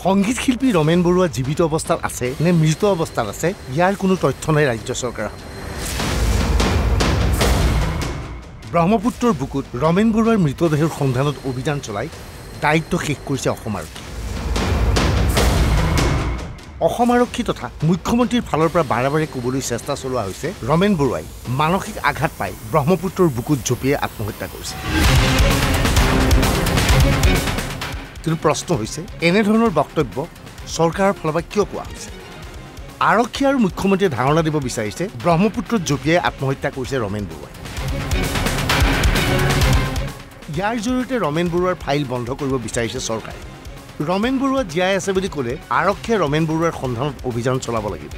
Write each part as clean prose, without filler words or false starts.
সংগীত শিল্পী ৰমেন বৰুৱা জীৱিত অৱস্থাত আছে নে মৃত অৱস্থাত আছে ইয়াৰ কোনো তথ্য নাই ৰাজ্য চৰকাৰৰ। ব্ৰহ্মপুত্ৰৰ বুকুত ৰমেন বৰুৱাৰ মৃতদেহৰ সন্ধানত অভিযান চলাই দায়িত্ব শেষ কৰিছে অসম আৰক্ষী। অসম আৰক্ষী তথা মুখ্যমন্ত্ৰীৰ ফালৰ পৰা বাৰে বাৰে ক'বলৈ চেষ্টা চলোৱা হৈছে ৰমেন বৰুৱাই মানসিক আঘাত পাই ব্ৰহ্মপুত্ৰৰ বুকুত জঁপিয়াই আত্মহত্যা কৰিছে। কিন্তু প্ৰশ্ন হৈছে এনেধৰণৰ বক্তব্য চৰকাৰৰ ফালৰ পৰা কিয় কোৱা হৈছে? আৰক্ষী আৰু মুখ্যমন্ত্ৰীয়ে ধাৰণা দিব বিচাৰিছে ব্ৰহ্মপুত্ৰত জঁপিয়াই আত্মহত্যা কৰিছে ৰমেন বৰুৱাই। ইয়াৰ জৰিয়তে ৰমেন বৰুৱাৰ ফাইল বন্ধ কৰিব বিচাৰিছে চৰকাৰে। ৰমেন বৰুৱা জীয়াই আছে বুলি ক'লে আৰক্ষীয়ে ৰমেন বৰুৱাৰ সন্ধানত অভিযান চলাব লাগিব।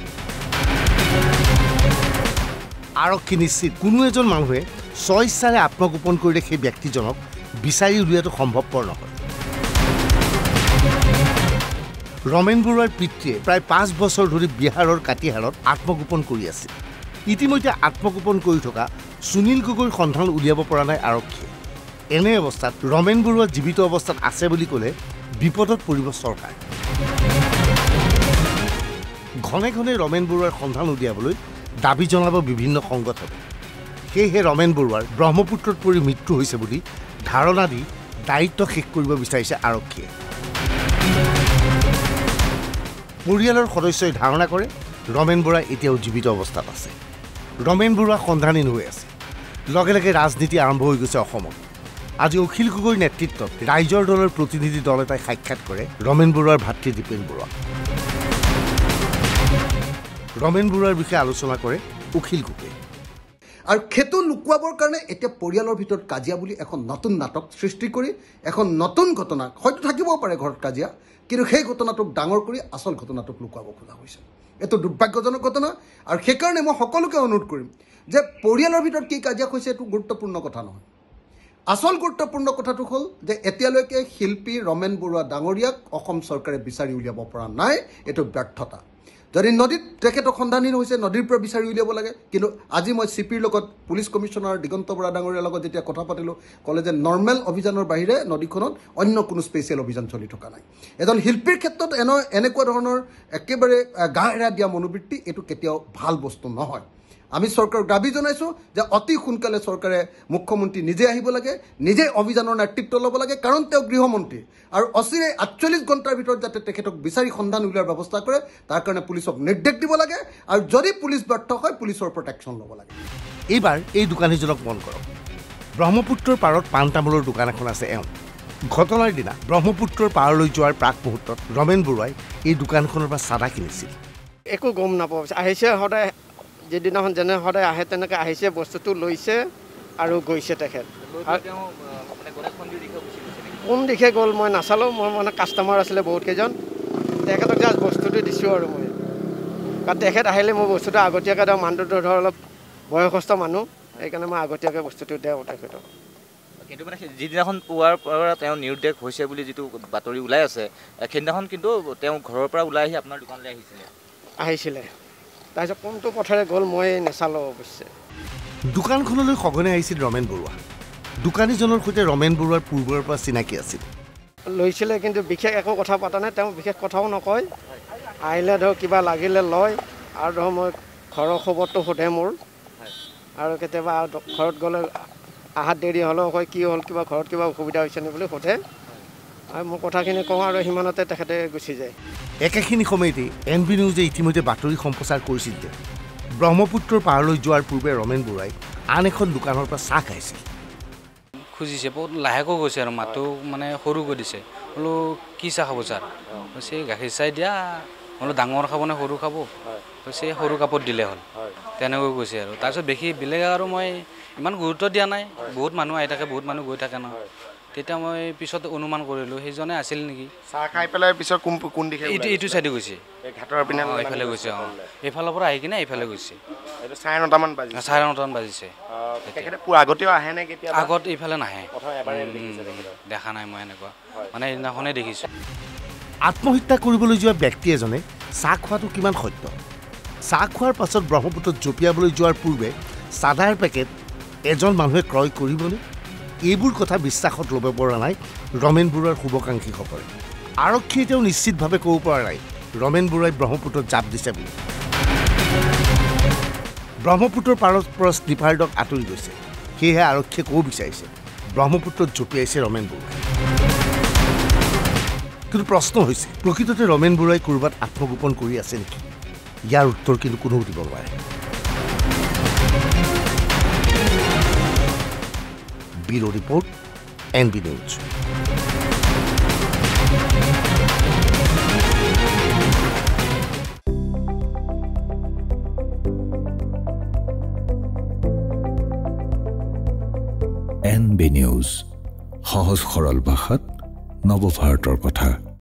আৰক্ষী নিশ্চিত কোনো এজন মানুহে স্বইচ্ছাৰে আত্মগোপন কৰিলে সেই ব্যক্তিজনক বিচাৰি উলিওৱাটো সম্ভৱপৰ নহয়। ৰমেন বৰুৱাৰ পিতৃয়ে প্ৰায় 5 বছৰ ধৰি বিহাৰৰ কাটিহাৰত আত্মগোপন কৰি আছিল। ইতিমধ্যে আত্মগোপন কৰি থকা সুনীল গগৈৰ সন্ধান উলিয়াব পৰা নাই আৰক্ষীয়ে। এনে অৱস্থাত ৰমেন বৰুৱা জীৱিত অৱস্থাত আছে বুলি ক'লে বিপদত পৰিব চৰকাৰ। ঘনে ঘনে ৰমেন বৰুৱাৰ সন্ধান উলিয়াবলৈ দাবী জনাব বিভিন্ন সংগঠনে। সেয়েহে ৰমেন বৰুৱাৰ ব্ৰহ্মপুত্ৰত পৰি মৃত্যু হৈছে বুলি ধাৰণা দি দায়িত্ব শেষ কৰিব বিচাৰিছে আৰক্ষীয়ে। পৰিয়ালৰ সদস্যই ধাৰণা কৰে ৰমেন বৰুৱা এতিয়াও জীৱিত অৱস্থাত আছে। ৰমেন বৰুৱা সন্ধানহীন হৈ আছে। লগে লগে ৰাজনীতি আৰম্ভ হৈ গৈছে অসমত। আজি অখিল গগৈৰ নেতৃত্বত ৰাইজৰ দলৰ প্ৰতিনিধি দল এটাই সাক্ষাৎ কৰে ৰমেন বৰুৱাৰ ভাতৃ দীপেন বৰুৱা। ৰমেন বৰুৱাৰ বিষয়ে আলোচনা কৰে অখিল গগৈ। আৰু সেইটো লুকুৱাবৰ কাৰণে এতিয়া পৰিয়ালৰ ভিতৰত কাজিয়া বুলি এখন নতুন নাটক সৃষ্টি কৰি এখন নতুন ঘটনা হয়তো থাকিব পাৰে ঘৰত কাজিয়া, কিন্তু সেই ঘটনাটোক ডাঙৰ কৰি আচল ঘটনাটোক লুকুৱাব খোজা হৈছে। এইটো দুৰ্ভাগ্যজনক ঘটনা। আৰু সেইকাৰণে মই সকলোকে অনুৰোধ কৰিম যে পৰিয়ালৰ ভিতৰত কি কাজিয়া হৈছে এইটো গুৰুত্বপূৰ্ণ কথা নহয়। আচল গুৰুত্বপূৰ্ণ কথাটো হ'ল যে এতিয়ালৈকে শিল্পী ৰমেন বৰুৱা ডাঙৰীয়াক অসম চৰকাৰে বিচাৰি উলিয়াব পৰা নাই। এইটো ব্যৰ্থতা। যদি নদীত তেখেতক সন্ধানহীন হৈছে নদীৰ পৰা বিচাৰি উলিয়াব লাগে। কিন্তু আজি মই চিপিৰ লগত পুলিচ কমিশ্যনাৰ দিগন্ত বৰা ডাঙৰীয়াৰ লগত যেতিয়া কথা পাতিলোঁ, ক'লে যে নৰ্মেল অভিযানৰ বাহিৰে নদীখনত অন্য কোনো স্পেচিয়েল অভিযান চলি থকা নাই। এজন শিল্পীৰ ক্ষেত্ৰত এনেকুৱা ধৰণৰ একেবাৰে গা এৰা দিয়া মনোবৃত্তি এইটো কেতিয়াও ভাল বস্তু নহয়। আমি চৰকাৰক দাবী জনাইছোঁ যে অতি সোনকালে চৰকাৰে মুখ্যমন্ত্ৰী নিজে আহিব লাগে, নিজে অভিযানৰ নেতৃত্ব ল'ব লাগে, কাৰণ তেওঁ গৃহমন্ত্ৰী। আৰু অচিৰে 48 ঘণ্টাৰ ভিতৰত যাতে তেখেতক বিচাৰি সন্ধান উলিওৱাৰ ব্যৱস্থা কৰে তাৰ কাৰণে পুলিচক নিৰ্দেশ দিব লাগে। আৰু যদি পুলিচ ব্যৰ্থ হয় পুলিচৰ ওপৰত একশ্যন ল'ব লাগে। এইবাৰ এই দোকানীজনক মন কৰক। ব্ৰহ্মপুত্ৰৰ পাৰত পাণ তামোলৰ দোকান এখন আছে এওঁ। ঘটনাৰ দিনা ব্ৰহ্মপুত্ৰৰ পাৰলৈ যোৱাৰ প্ৰাক মুহূৰ্তত ৰমেন বৰুৱাই এই দোকানখনৰ পৰা চাদা কিনিছিল। একো গম নাপাওঁ, আহিছে সদায় যিদিনাখন যেনে সদায় আহে তেনেকৈ আহিছে, বস্তুটো লৈছে আৰু গৈছে তেখেত। কোন দিশে গ'ল মই নাচালোঁ। মোৰ মানে কাষ্টমাৰ আছিলে বহুত কেইজন, তেখেতক জাষ্ট বস্তুটো দিছোঁ আৰু মই। কাৰণ তেখেত আহিলে মই বস্তুটো আগতীয়াকৈ দিওঁ। মানুহটো ধৰ অলপ বয়সস্থ মানুহ, সেইকাৰণে মই আগতীয়াকৈ বস্তুটো দিওঁ তেখেতক। কিন্তু মানে যিদিনাখন পুৱাৰ পৰা তেওঁ নিৰুদ্দেশ হৈছে বুলি যিটো বাতৰি ওলাই আছে, সেইদিনাখন কিন্তু তেওঁ ঘৰৰ পৰা ওলাই আহি আপোনাৰ দোকানলৈ আহিছিলে। তাৰপিছত কোনটো পথেৰে গ'ল মই নেচালোঁ অৱশ্যে। দোকানখনলৈ সঘনে আহিছিল ৰমেন বৰুৱা। দোকানীজনৰ সৈতে ৰমেন বৰুৱাৰ পূৰ্বৰ পৰা চিনাকি আছিল। লৈছিলে কিন্তু বিশেষ একো কথা পতা নাই। তেওঁ বিশেষ কথাও নকয়। আহিলে ধৰক কিবা লাগিলে লয় আৰু ধৰক মই ঘৰৰ খবৰটো সোধে মোৰ। আৰু কেতিয়াবা ঘৰত গ'লে আহাত দেৰি হ'লেও কয় কি হ'ল, কিবা ঘৰত কিবা অসুবিধা হৈছে নি বুলি সোধে। আৰু মোৰ কথাখিনি কওঁ আৰু সিমানতে তেখেতে গুচি যায়। একেখিনি সময়তেই NB নিউজে ইতিমধ্যে বাতৰি সম্প্ৰচাৰ কৰিছিল যে ব্ৰহ্মপুত্ৰৰ পাৰলৈ যোৱাৰ পূৰ্বে ৰমেন বৰুৱাই আন এখন দোকানৰ পৰা চাহ খাইছিল। খুজিছে, বহুত লাহেকৈ গৈছে আৰু মাতটো মানে সৰু কৰি দিছে। বোলো কি চাহ খাব ছাৰ? কৈছে গাখীৰ চাহ দিয়া। বোলো ডাঙৰ খাব নে সৰু খাব? কৈছে সৰু কাপত দিলে হ'ল। তেনেকৈ কৈছে আৰু তাৰপিছত বেলেগ আৰু মই ইমান গুৰুত্ব দিয়া নাই। বহুত মানুহ আহি থাকে, বহুত মানুহ গৈ থাকে ন। তেতিয়া মই পিছত অনুমান কৰিলোঁ সেইজনে আছিল নেকি। চাহ খাই পেলাই পিছত কোন দিশে? এইটো চাইডে গৈছে, ঘাটৰ পিনে এইফালে গৈছে। এইফালৰ পৰা আহি কিনে এইফালে গৈছে। 9:30মান বাজিছে। 9:30মান বাজিছে। আগতেও আহে নে কেতিয়া? আগত এইফালে নাহে, দেখা নাই মই এনেকুৱা, মানে সেইদিনাখনেই দেখিছোঁ। আত্মহত্যা কৰিবলৈ যোৱা ব্যক্তি এজনে চাহ খোৱাটো কিমান সত্য? চাহ খোৱাৰ পাছত ব্ৰহ্মপুত্ৰত জঁপিয়াবলৈ যোৱাৰ পূৰ্বে চাদাৰ পেকেট এজন মানুহে ক্ৰয় কৰিবনে? এইবোৰ কথা বিশ্বাসত ল'ব পৰা নাই ৰমেন বৰুৱাৰ শুভাকাংক্ষীসকলে। আৰক্ষীয়ে এতিয়াও নিশ্চিতভাৱে ক'ব পৰা নাই ৰমেন বৰুৱাই ব্ৰহ্মপুত্ৰত জাপ দিছে বুলি। ব্ৰহ্মপুত্ৰৰ পাৰৰ পৰা স্নিপাৰ ডগ আঁতৰি গৈছে, সেয়েহে আৰক্ষীয়ে ক'ব বিচাৰিছে ব্ৰহ্মপুত্ৰত জঁপিয়াইছে ৰমেন বৰুৱাই। কিন্তু প্ৰশ্ন হৈছে প্ৰকৃততে ৰমেন বৰুৱাই ক'ৰবাত আত্মগোপন কৰি আছে নেকি? ইয়াৰ উত্তৰ কিন্তু কোনেও দিব নোৱাৰে। Bureau report, NB news. NB news, সহজ সৰল ভাষাত নৱভাৰতৰ কথা।